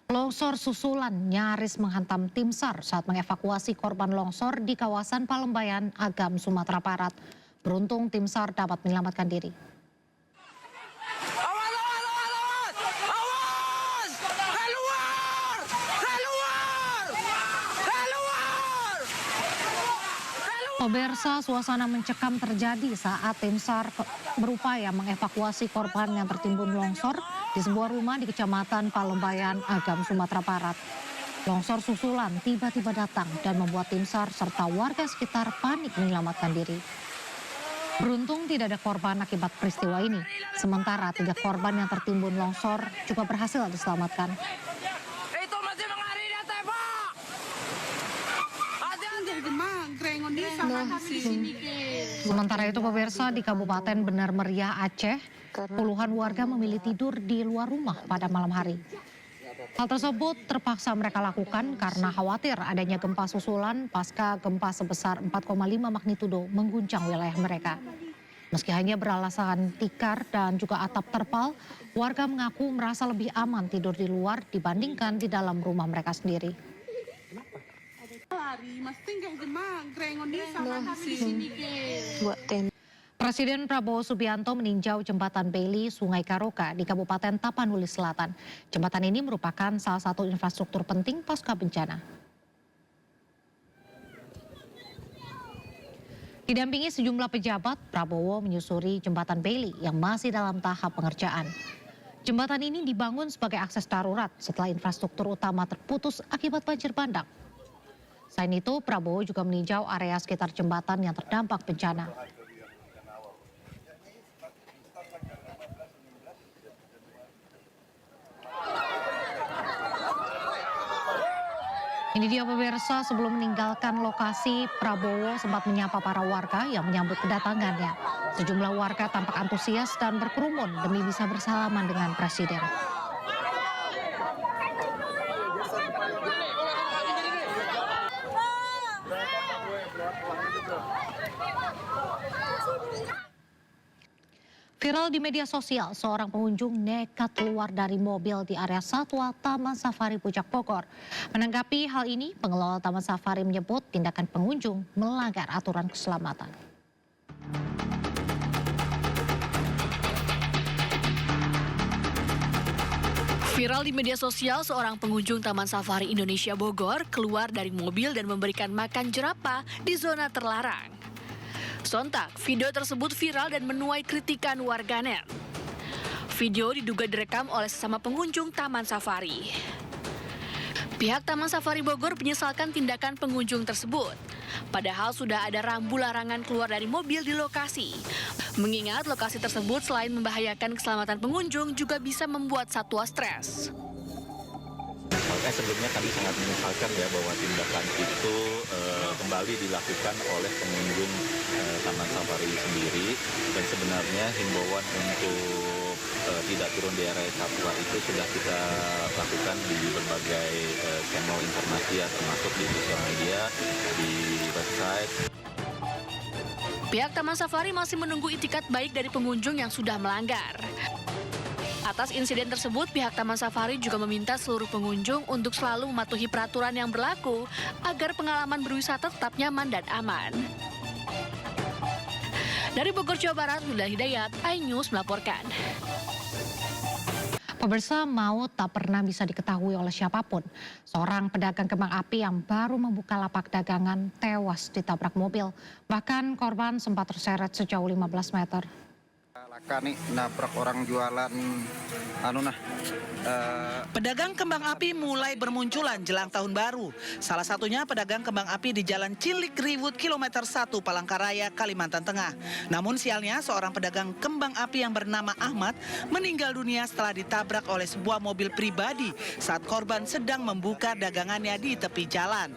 Longsor susulan nyaris menghantam tim SAR saat mengevakuasi korban longsor di kawasan Palembayan, Agam, Sumatera Barat. Beruntung tim SAR dapat menyelamatkan diri. Pemirsa, suasana mencekam terjadi saat tim SAR berupaya mengevakuasi korban yang tertimbun longsor di sebuah rumah di Kecamatan Palembayan, Agam, Sumatera Barat. Longsor susulan tiba-tiba datang dan membuat tim SAR serta warga sekitar panik menyelamatkan diri. Beruntung tidak ada korban akibat peristiwa ini. Sementara 3 korban yang tertimbun longsor juga berhasil diselamatkan. Sementara itu pemirsa, di Kabupaten Benar Meriah, Aceh, puluhan warga memilih tidur di luar rumah pada malam hari. Hal tersebut terpaksa mereka lakukan karena khawatir adanya gempa susulan pasca gempa sebesar 4,5 magnitudo mengguncang wilayah mereka. Meski hanya beralasan tikar dan juga atap terpal, warga mengaku merasa lebih aman tidur di luar dibandingkan di dalam rumah mereka sendiri. Presiden Prabowo Subianto meninjau jembatan Bailey Sungai Karoka di Kabupaten Tapanuli Selatan. Jembatan ini merupakan salah satu infrastruktur penting pasca bencana. Didampingi sejumlah pejabat, Prabowo menyusuri jembatan Bailey yang masih dalam tahap pengerjaan. Jembatan ini dibangun sebagai akses darurat setelah infrastruktur utama terputus akibat banjir bandang. Selain itu, Prabowo juga meninjau area sekitar jembatan yang terdampak bencana. Ini dia pemirsa, sebelum meninggalkan lokasi, Prabowo sempat menyapa para warga yang menyambut kedatangannya. Sejumlah warga tampak antusias dan berkerumun demi bisa bersalaman dengan Presiden. Viral di media sosial, seorang pengunjung nekat keluar dari mobil di area satwa Taman Safari Puncak Bogor. Menanggapi hal ini, pengelola Taman Safari menyebut tindakan pengunjung melanggar aturan keselamatan. Viral di media sosial, seorang pengunjung Taman Safari Indonesia Bogor keluar dari mobil dan memberikan makan jerapah di zona terlarang. Sontak, video tersebut viral dan menuai kritikan warganet. Video diduga direkam oleh sesama pengunjung Taman Safari. Pihak Taman Safari Bogor menyesalkan tindakan pengunjung tersebut. Padahal sudah ada rambu larangan keluar dari mobil di lokasi. Mengingat lokasi tersebut selain membahayakan keselamatan pengunjung juga bisa membuat satwa stres. Sebelumnya kami sangat menyesalkan ya bahwa tindakan itu kembali dilakukan oleh pengunjung Taman Safari sendiri, dan sebenarnya himbauan untuk tidak turun di area satwa itu sudah kita lakukan di berbagai channel informasi ya, termasuk di sosial media, di website. Pihak Taman Safari masih menunggu itikat baik dari pengunjung yang sudah melanggar. Atas insiden tersebut, pihak Taman Safari juga meminta seluruh pengunjung untuk selalu mematuhi peraturan yang berlaku agar pengalaman berwisata tetap nyaman dan aman. Dari Bogor, Jawa Barat, Wilda Hidayat, iNews melaporkan. Pemirsa, maut tak pernah bisa diketahui oleh siapapun. Seorang pedagang kembang api yang baru membuka lapak dagangan tewas ditabrak mobil. Bahkan korban sempat terseret sejauh 15 meter. Laka nih nabrak orang jualan Pedagang kembang api mulai bermunculan jelang tahun baru. Salah satunya pedagang kembang api di Jalan Cilik Riwut kilometer 1 Palangkaraya, Kalimantan Tengah. Namun sialnya seorang pedagang kembang api yang bernama Ahmad meninggal dunia setelah ditabrak oleh sebuah mobil pribadi saat korban sedang membuka dagangannya di tepi jalan.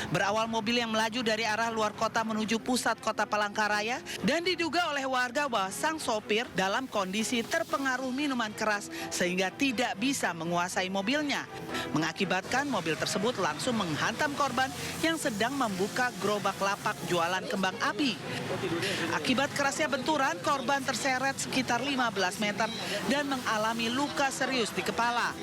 Berawal mobil yang melaju dari arah luar kota menuju pusat kota Palangkaraya dan diduga oleh warga bahwa sang sopir dalam kondisi terpengaruh minuman keras sehingga tidak bisa menguasai mobilnya. Mengakibatkan mobil tersebut langsung menghantam korban yang sedang membuka gerobak lapak jualan kembang api. Akibat kerasnya benturan, korban terseret sekitar 15 meter dan mengalami luka serius di kepala.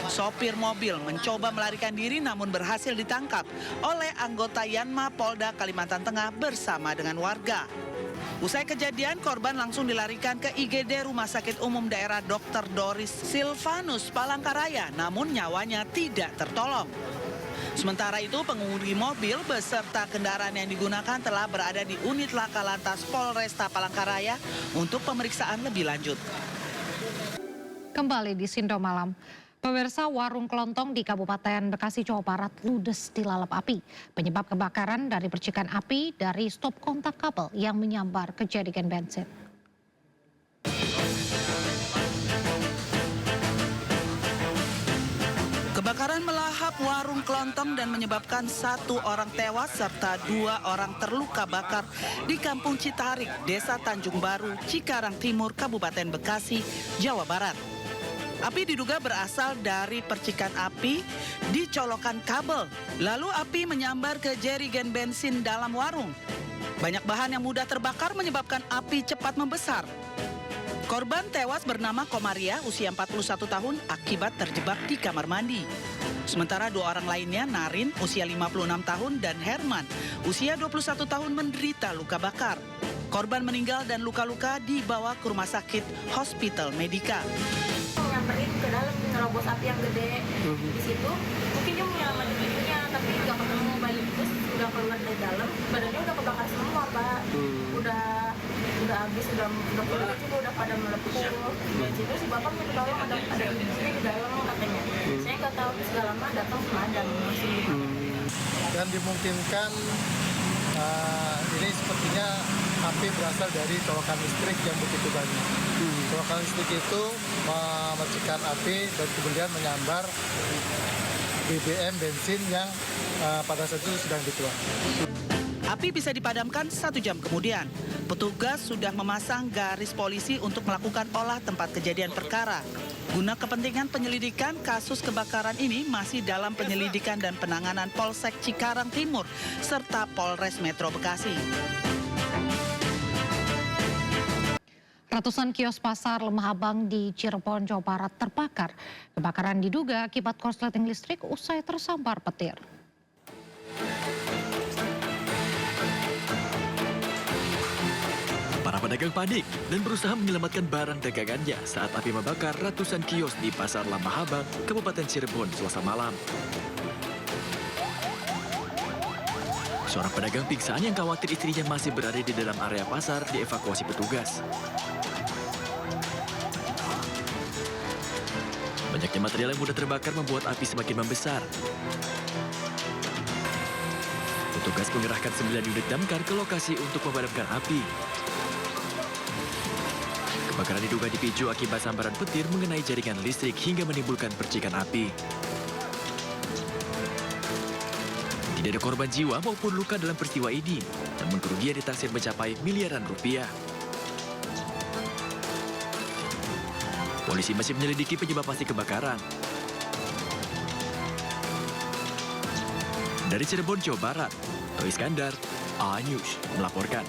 Sopir mobil mencoba melarikan diri namun berhasil ditangkap oleh anggota Yanma Polda Kalimantan Tengah bersama dengan warga. Usai kejadian, korban langsung dilarikan ke IGD Rumah Sakit Umum Daerah Dr. Doris Silvanus Palangkaraya, namun nyawanya tidak tertolong. Sementara itu, pengemudi mobil beserta kendaraan yang digunakan telah berada di unit laka lantas Polresta Palangkaraya untuk pemeriksaan lebih lanjut. Kembali di Sindo Malam. Pemirsa, warung kelontong di Kabupaten Bekasi, Jawa Barat ludes dilalap api. Penyebab kebakaran dari percikan api dari stop kontak kabel yang menyambar ke jerigen bensin. Kebakaran melahap warung kelontong dan menyebabkan 1 orang tewas serta 2 orang terluka bakar di Kampung Citarik, Desa Tanjung Baru, Cikarang Timur, Kabupaten Bekasi, Jawa Barat. Api diduga berasal dari percikan api di colokan kabel. Lalu api menyambar ke jerigen bensin dalam warung. Banyak bahan yang mudah terbakar menyebabkan api cepat membesar. Korban tewas bernama Komaria, usia 41 tahun, akibat terjebak di kamar mandi. Sementara 2 orang lainnya, Narin, usia 56 tahun, dan Herman, usia 21 tahun, menderita luka bakar. Korban meninggal dan luka-luka dibawa ke rumah sakit Hospital Medika. Nyamperin ke dalam, nerobos api yang gede. Di situ mungkin dia menyelamatkan ibunya, tapi nggak ketemu. Terus udah keluar dari dalam, badannya udah kebakar semua, Pak. Udah habis, udah kulit juga udah pada melepuh. Di situ si bapak minta tolong, ada ibunya di dalam katanya. Saya nggak tahu, segala lama datang pemadam langsung. Dan dimungkinkan ini sepertinya api berasal dari colokan listrik yang begitu banyak. Colokan listrik itu memecahkan api dan kemudian menyambar BBM bensin yang pada saat itu sedang dituang. Api bisa dipadamkan 1 jam kemudian. Petugas sudah memasang garis polisi untuk melakukan olah tempat kejadian perkara. Guna kepentingan penyelidikan, kasus kebakaran ini masih dalam penyelidikan dan penanganan Polsek Cikarang Timur serta Polres Metro Bekasi. Ratusan kios pasar Lemah Abang di Cirebon, Jawa Barat terbakar. Kebakaran diduga akibat korsleting listrik usai tersambar petir. Para pedagang panik dan berusaha menyelamatkan barang dagangannya saat api membakar ratusan kios di Pasar Lemah Abang, Kabupaten Cirebon, Selasa malam. Seorang pedagang pingsan yang khawatir istrinya masih berada di dalam area pasar dievakuasi petugas. Banyaknya material yang mudah terbakar membuat api semakin membesar. Petugas mengerahkan 9 unit damkar ke lokasi untuk memadamkan api. Kebakaran diduga dipicu akibat sambaran petir mengenai jaringan listrik hingga menimbulkan percikan api. Tidak ada korban jiwa maupun luka dalam peristiwa ini, namun kerugian ditaksir mencapai miliaran rupiah. Polisi masih menyelidiki penyebab pasti kebakaran. Dari Cirebon, Jawa Barat, Toh Iskandar, A News melaporkan.